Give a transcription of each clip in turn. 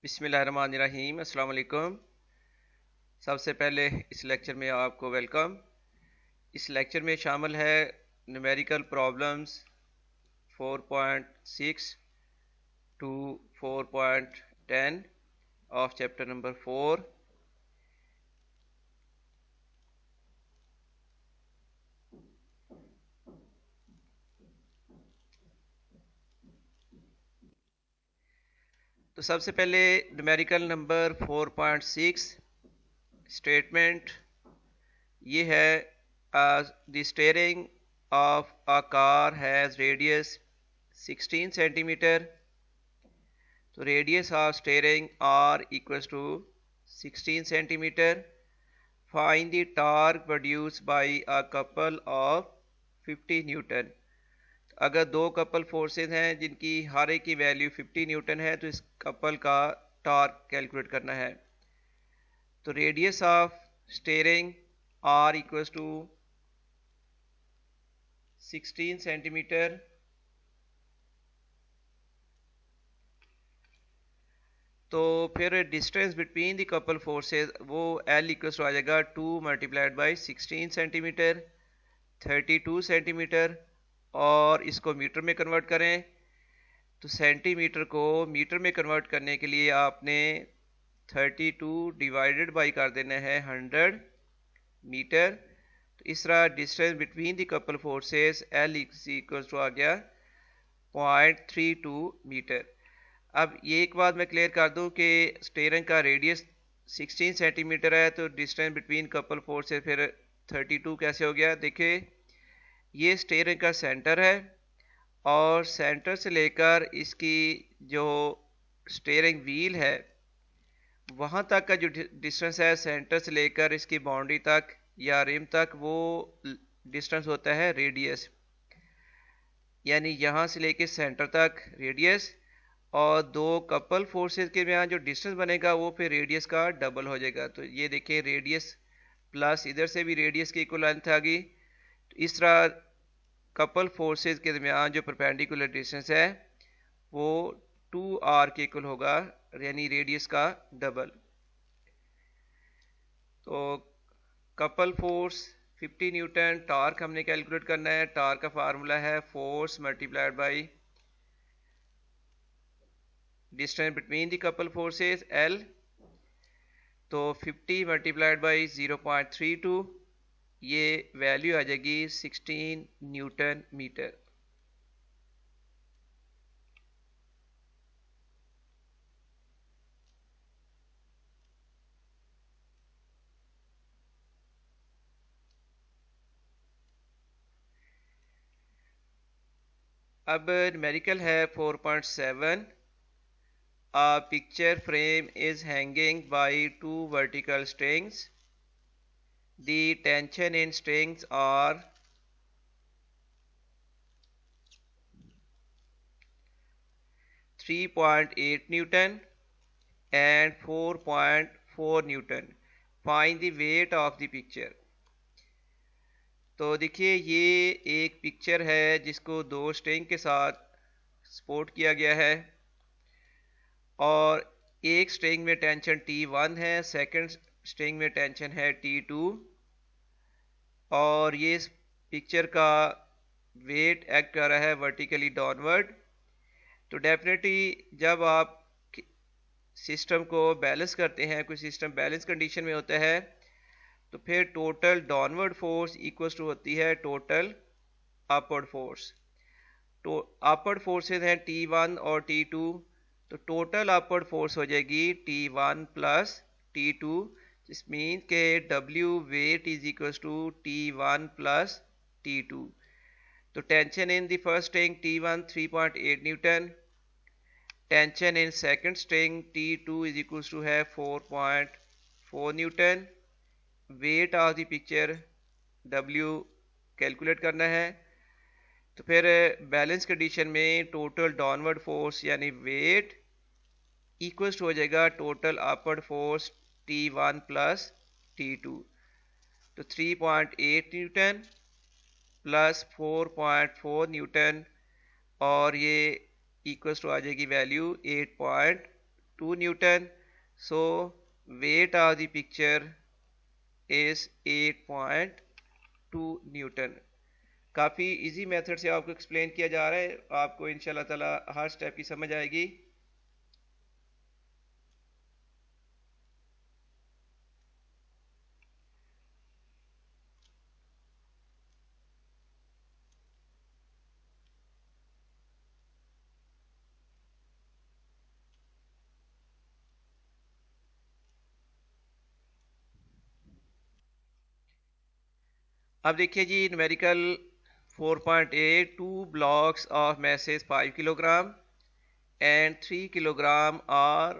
बिस्मिल्लाहिर्रहमानिर्रहीम अस्सलाम वालेकुम। सबसे पहले इस लेक्चर में आपको वेलकम। इस लेक्चर में शामिल है numerical problems 4.6 to 4.10 of chapter number 4। तो सबसे पहले न्यूमेरिकल नंबर 4.6 स्टेटमेंट ये है, the steering of a car has radius 16 centimetre. तो radius of steering are equals to 16 centimetre. Find the torque produced by a couple of 50 newton. अगर दो couple forces हैं जिनकी हर एक की वैल्यू 50 न्यूटन है तो इस कपल का टॉर्क कैलकुलेट करना है। तो radius of steering are equals to 16 centimetre. तो फिर distance between the couple forces वो L इक्वल्स टू आ जाएगा 2 मल्टीप्लाइड बाई 16 सेंटीमीटर 32 सेंटीमीटर। और इसको मीटर में कन्वर्ट करें तो सेंटीमीटर को मीटर में कन्वर्ट करने के लिए आपने 32 डिवाइडेड बाई कर देना है 100 मीटर। तो इस तरह distance between the couple forces L equals to आ गया 0.32 मीटर। अब ये एक बात मैं क्लियर कर दूं कि स्टीयरिंग का रेडियस 16 सेंटीमीटर है तो डिस्टेंस बिटवीन कपल फोर्स से फिर 32 कैसे हो गया। देखिए ये स्टीयरिंग का सेंटर है और सेंटर से लेकर इसकी जो स्टीयरिंग व्हील है वहाँ तक का जो डिस्टेंस है सेंटर से लेकर इसकी बाउंड्री तक या रिम तक वो डिस्टेंस होता है रेडियस। यानी यहाँ से लेकर सेंटर तक रेडियस और दो कपल फोर्सेस के यहाँ जो डिस्टेंस बनेगा वो फिर रेडियस का डबल हो जाएगा। तो ये देखिए रेडियस प्लस इधर से भी रेडियस की इक्वल लेंथ आ गई। तो इस तरह कपल फोर्सेस के दरमियान जो परपेंडिकुलर डिस्टेंस है वो 2r के इक्वल होगा यानी रेडियस का डबल। तो कपल फोर्स 50 न्यूटन, टॉर्क हमने कैलकुलेट करना है। टॉर्क का फार्मूला है force multiplied by distance between the couple forces L। तो 50 मल्टीप्लाइड बाई 0.32 ये वैल्यू आ जाएगी 16 न्यूटन मीटर। अब न्यूमेरिकल है 4.7। A picture frame is hanging by two vertical strings. The tension in strings are 3.8 Newton and 4.4 Newton. Find the weight of the picture. तो देखिए ये एक picture है जिसको दो स्ट्रिंग के साथ सपोर्ट किया गया है और एक स्ट्रिंग में टेंशन T1 है, सेकंड स्ट्रिंग में टेंशन है T2 और ये इस पिक्चर का वेट एक्ट कर रहा है वर्टिकली डाउनवर्ड। तो डेफिनेटली जब आप सिस्टम को बैलेंस करते हैं, कोई सिस्टम बैलेंस कंडीशन में होता है तो फिर total downward force equals to होती है टोटल अपवर्ड फोर्स। तो अपवर्ड फोर्सेज हैं T1 और T2 तो टोटल अपवर्ड फोर्स हो जाएगी T1 प्लस T2 जिस मीन के W weight is equals to T1 plus T2। तो tension in the first string T1 3.8 newton, tension in second string T2 is equals to है 4.4 newton. Weight of the picture W calculate करना है। तो फिर balance condition में total downward force यानी weight equals हो जाएगा total upward force T1 plus T2। तो 3.8 न्यूटन प्लस 4.4 न्यूटन और ये इक्वल्स टू आ जाएगी value 8.2 2 Newton. So weight of the picture is 8.2 Newton. काफ़ी इजी मेथड से आपको एक्सप्लेन किया जा रहा है, आपको इंशाल्लाह ताला हर स्टेप की समझ आएगी। अब देखिए जी, numerical 4.8, 2 blocks of masses 5 kilogram and 3 kilogram are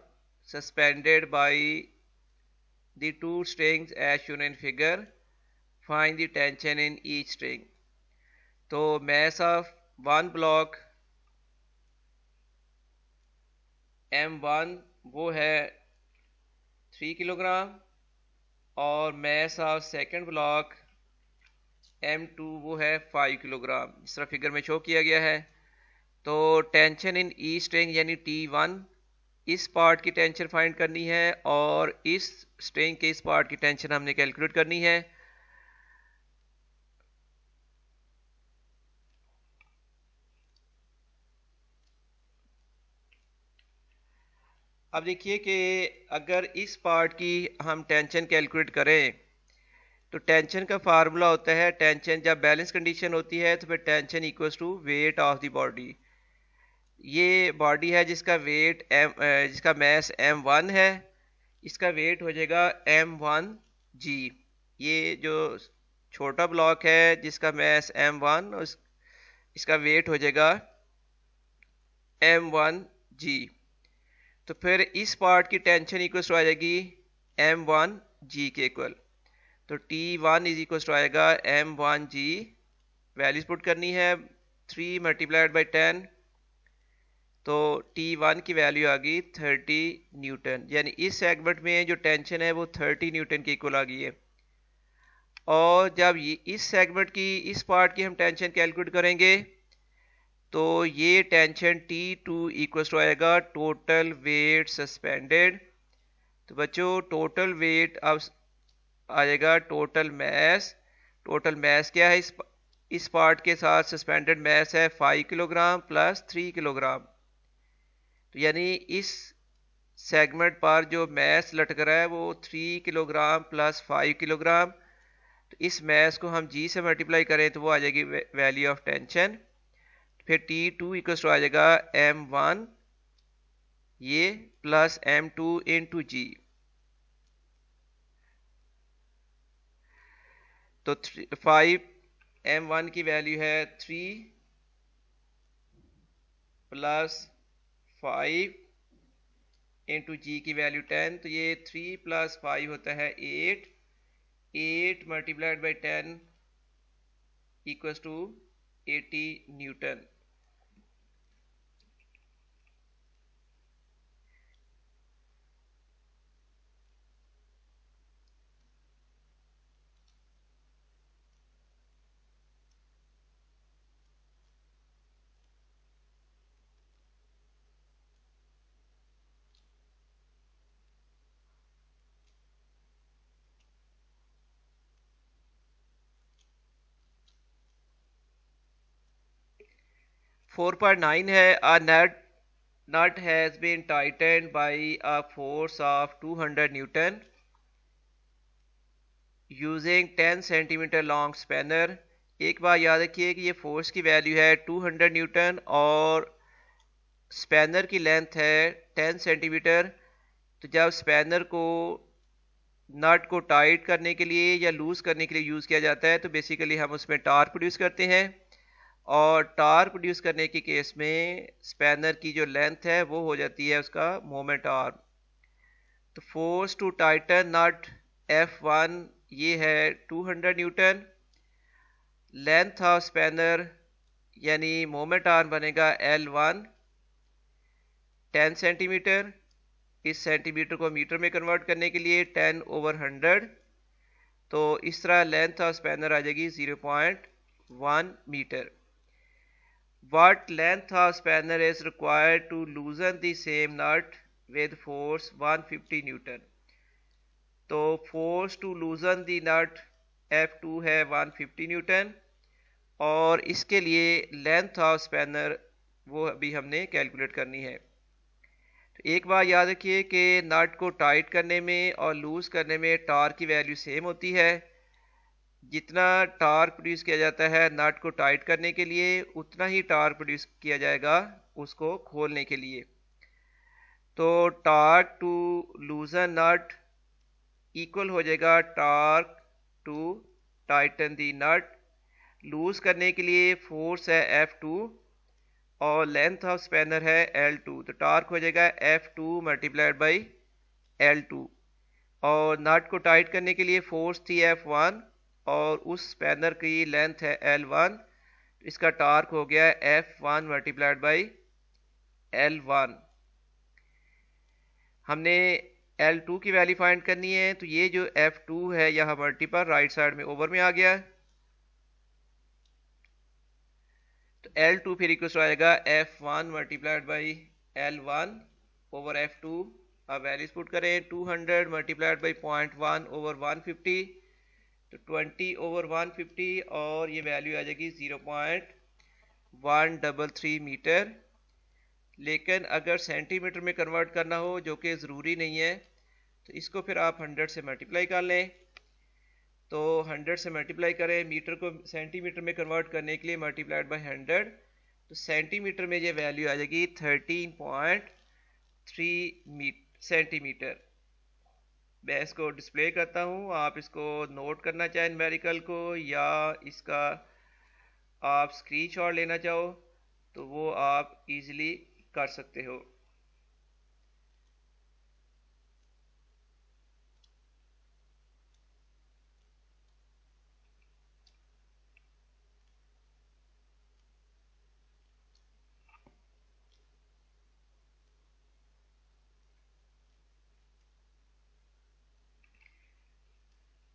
suspended by the two strings as shown in figure. Find the tension in each string. तो mass of one block M1 वो है 3 किलोग्राम और mass of second block M2 वो है 5 kilogram, इस तरह figure में show किया गया है। तो टेंशन इन ई स्ट्रिंग यानी T1, इस पार्ट की टेंशन फाइंड करनी है और इस स्ट्रिंग के इस पार्ट की टेंशन हमने कैलकुलेट करनी है। अब देखिए कि अगर इस पार्ट की हम टेंशन कैलकुलेट करें तो टेंशन का फार्मूला होता है, टेंशन जब बैलेंस कंडीशन होती है तो फिर tension equals to weight of the body. ये बॉडी है जिसका वेट जिसका मैस M1 है, इसका वेट हो जाएगा M1G। ये जो छोटा ब्लॉक है जिसका मैस M1, इसका वेट हो जाएगा M1G। तो फिर इस पार्ट की टेंशन इक्वल टू आ जाएगी M1G के इक्वल। तो T1 इज इक्वल टू आएगा M1G, वैल्यूज पुट करनी है 3 मल्टीप्लाइड बाई 10, तो T1 की वैल्यू आ गई 30 न्यूटन, यानी इस सेगमेंट में जो टेंशन है वो 30 न्यूटन के इक्वल आ गई है। और जब ये इस सेगमेंट की इस पार्ट की हम टेंशन कैलकुलेट करेंगे तो ये टेंशन T2 इक्वल टू आएगा टोटल वेट सस्पेंडेड। तो बच्चों टोटल वेट अब आ जाएगा टोटल मैस। टोटल मैस क्या है, इस पार्ट के साथ सस्पेंडेड मैस है 5 किलोग्राम प्लस 3 किलोग्राम। तो यानी इस सेगमेंट पर जो मैस लटक रहा है वो 3 किलोग्राम प्लस 5 किलोग्राम। तो इस मैस को हम G से मल्टीप्लाई करें तो वो आ जाएगी वैल्यू ऑफ टेंशन। फिर T2 इक्वल टू आ जाएगा M1 ये प्लस M2 इंटू G। तो 5 M1 की वैल्यू है 3 प्लस 5 इंटू G की वैल्यू 10, तो ये 3 प्लस 5 होता है 8, 8 multiplied by 10 equals to 80 newton. Four point 9 है, a nut has been tightened by a force of 200 Newton using 10 centimetre long spanner. एक बार याद रखिए कि ये फोर्स की वैल्यू है 200 न्यूटन और स्पैनर की लेंथ है 10 सेंटीमीटर। तो जब स्पैनर को नट को टाइट करने के लिए या लूज करने के लिए यूज़ किया जाता है तो बेसिकली हम उसमें टार्क प्रोड्यूस करते हैं, और टार्क प्रोड्यूस करने के केस में स्पैनर की जो लेंथ है वो हो जाती है उसका मोमेंट आर्म। तो force to tighten nut F1 ये है 200 न्यूटन। लेंथ ऑफ स्पैनर यानी मोमेंट आर्म बनेगा L1 10 सेंटीमीटर। इस सेंटीमीटर को मीटर में कन्वर्ट करने के लिए 10/100, तो इस तरह लेंथ ऑफ स्पैनर आ जाएगी 0.1 metre. What length of spanner is required to loosen the same nut with force 150 newton. तो force to loosen the nut F2 है 150 न्यूटन, और इसके लिए लेंथ ऑफ स्पैनर वो अभी हमने कैलकुलेट करनी है। तो एक बार याद रखिए कि नट को टाइट करने में और लूज करने में टार्क की वैल्यू सेम होती है। जितना टार्क प्रोड्यूस किया जाता है नट को टाइट करने के लिए, उतना ही टार्क प्रोड्यूस किया जाएगा उसको खोलने के लिए। तो torque to loosen nut equal हो जाएगा torque to tighten the nut. Loose करने के लिए फोर्स है F2 और लेंथ ऑफ स्पैनर है L2, तो टार्क हो जाएगा F2 मल्टीप्लाइड बाई L2। और नट को टाइट करने के लिए फोर्स थी F1 और उस स्पैनर की लेंथ है L1, तो इसका टार्क हो गया F1 मल्टीप्लाइड बाई L1। हमने L2 की वैल्यू फाइंड करनी है, तो ये जो F2 है यहाँ मल्टीपल राइट साइड में ओवर में आ गया, तो L2 फिर इक्वल टू आएगा F1 multiplied by L1 over F2। अब वैल्यूज पुट करें, 200 मल्टीप्लाइड बाई 0.1 ओवर 150, तो 20 ओवर 150, और ये वैल्यू आ जाएगी 0.133 मीटर। लेकिन अगर सेंटीमीटर में कन्वर्ट करना हो, जो कि ज़रूरी नहीं है, तो इसको फिर आप 100 से मल्टीप्लाई कर लें। तो 100 से मल्टीप्लाई करें, मीटर को सेंटीमीटर में कन्वर्ट करने के लिए मल्टीप्लाइड बाय 100, तो सेंटीमीटर में ये वैल्यू आ जाएगी 13.3 सेंटीमीटर। मैं इसको डिस्प्ले करता हूँ, आप इसको नोट करना चाहें न्यूमेरिकल को, या इसका आप स्क्रीनशॉट लेना चाहो तो वो आप इजीली कर सकते हो।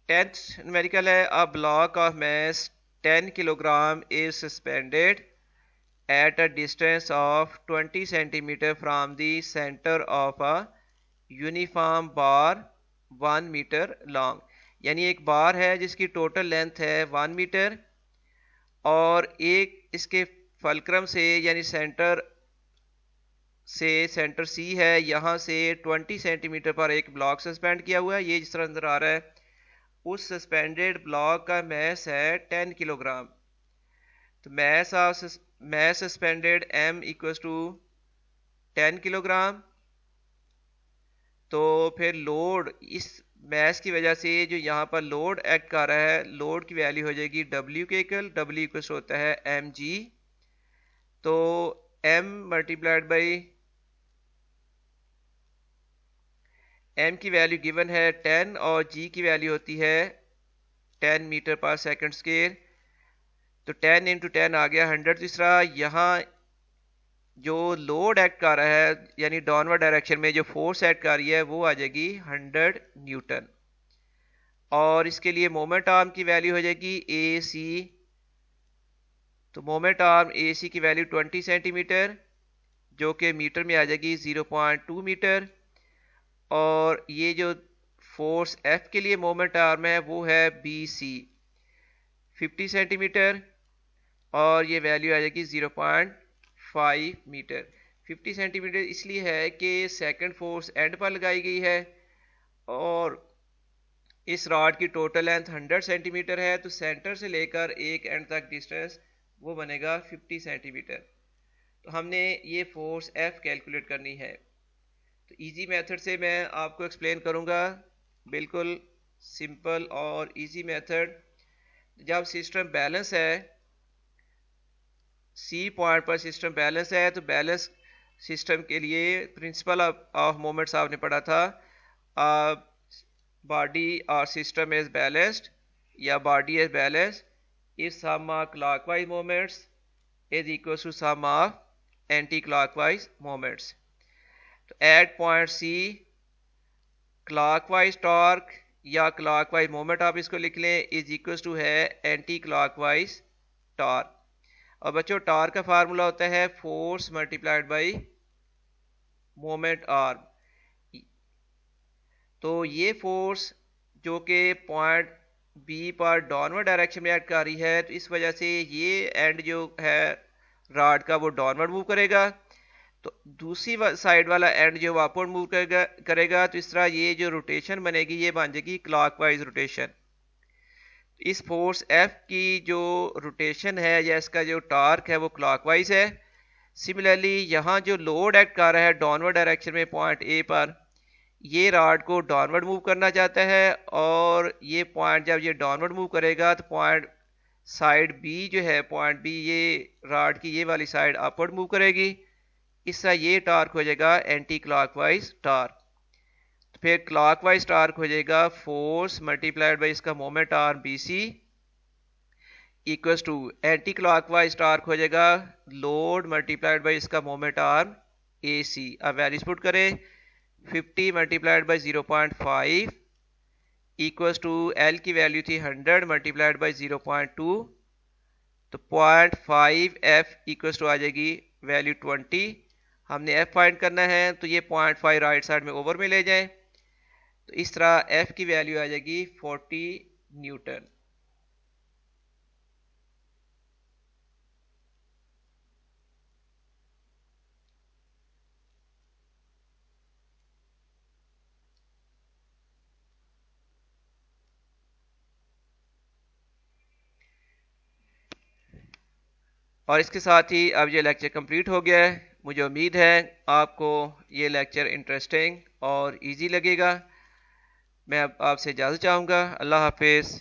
टेंथ न्यूमेरिकल है, a block of mass 10 kilogram is suspended at a distance of 20 centimeter from the center of a uniform bar 1 meter long। यानी एक बार है जिसकी टोटल लेंथ है 1 मीटर, और एक इसके फलक्रम से यानी सेंटर सी है, यहाँ से 20 सेंटीमीटर पर एक ब्लॉक सस्पेंड किया हुआ है, ये जिस तरह नजर आ रहा है। उस सस्पेंडेड ब्लॉक का मैस है 10 किलोग्राम। तो mass suspended M equals to 10 kilogram. तो फिर लोड, इस मैस की वजह से जो यहाँ पर लोड एक्ट कर रहा है, लोड की वैल्यू हो जाएगी W के इक्वल। W इक्वल्स होता है mg। तो M मल्टीप्लाइड बाई M की वैल्यू गिवन है 10 और G की वैल्यू होती है 10 मीटर पर सेकंड स्क्वायर। तो 10 इंटू 10 आ गया 100। तीसरा यहाँ जो लोड एक्ट कर रहा है यानी डाउनवर्ड डायरेक्शन में जो फोर्स एक्ट कर रही है वो आ जाएगी 100 न्यूटन। और इसके लिए मोमेंट आर्म की वैल्यू हो जाएगी AC। तो मोमेंट आर्म AC की वैल्यू 20 सेंटीमीटर, जो कि मीटर में आ जाएगी 0.2 मीटर। और ये जो फोर्स F के लिए मोमेंट आर्म है वो है BC 50 सेंटीमीटर, और ये वैल्यू आ जाएगी 0.5 मीटर। 50 सेंटीमीटर इसलिए है कि सेकंड फोर्स एंड पर लगाई गई है, और इस रॉड की टोटल लेंथ 100 सेंटीमीटर है, तो सेंटर से लेकर एक एंड तक डिस्टेंस वो बनेगा 50 सेंटीमीटर। तो हमने ये फोर्स F कैलकुलेट करनी है। तो इजी मेथड से मैं आपको एक्सप्लेन करूँगा, बिल्कुल सिंपल और इजी मेथड। जब सिस्टम बैलेंस है, C पॉइंट पर सिस्टम बैलेंस है, तो बैलेंस सिस्टम के लिए प्रिंसिपल ऑफ मोमेंट्स आपने पढ़ा था। बॉडी और सिस्टम इज बैलेंस्ड या body is balanced if sum of clockwise moments is equal to sum of anti clockwise moments. तो at point C clockwise torque या क्लॉकवाइज मोमेंट आप इसको लिख लें इज इक्वल टू है एंटी क्लॉकवाइज टॉर्क। और बच्चों टॉर्क का फार्मूला होता है force multiplied by moment arm. तो ये फोर्स जो कि पॉइंट बी पर डाउनवर्ड डायरेक्शन में एक्ट कर रही है, तो इस वजह से ये एंड जो है रॉड का वो डाउनवर्ड मूव करेगा, तो दूसरी साइड वाला एंड जो अपवर्ड मूव करेगा। तो इस तरह ये जो रोटेशन बनेगी ये बन जाएगी क्लॉकवाइज रोटेशन। इस फोर्स F की जो रोटेशन है या इसका जो टार्क है वो क्लॉकवाइज है। सिमिलरली यहाँ जो लोड एक्ट कर रहा है डाउनवर्ड डायरेक्शन में पॉइंट ए पर, ये रॉड को डाउनवर्ड मूव करना चाहता है, और ये पॉइंट जब ये डाउनवर्ड मूव करेगा तो पॉइंट साइड बी जो है, पॉइंट बी ये रॉड की ये वाली साइड अपवर्ड मूव करेगी। इस तरह ये टार्क हो जाएगा एंटी क्लॉकवाइज टार्क। तो फिर क्लॉकवाइज टार्क हो जाएगा फोर्स मल्टीप्लाइड बाई इसका moment arm B C equals to anti clockwise torque हो जाएगा लोड मल्टीप्लाइड बाई इसका मोमेंट आर्म ए सी। अब वैल्यूज पुट करें, 50 multiplied by 0.5 equals to L की वैल्यू थी 100 मल्टीप्लाइड बाई 0.2, तो 0.5 एफ इक्वल्स टू आ जाएगी वैल्यू 20। हमने एफ फाइंड करना है, तो ये 0.5 राइट साइड में ओवर में ले जाएं, तो इस तरह एफ की वैल्यू आ जाएगी 40 न्यूटन। और इसके साथ ही अब ये लेक्चर कंप्लीट हो गया है। मुझे उम्मीद है आपको ये लेक्चर इंटरेस्टिंग और इजी लगेगा। मैं अब आपसे इजाज़त चाहूँगा। अल्लाह हाफिज़।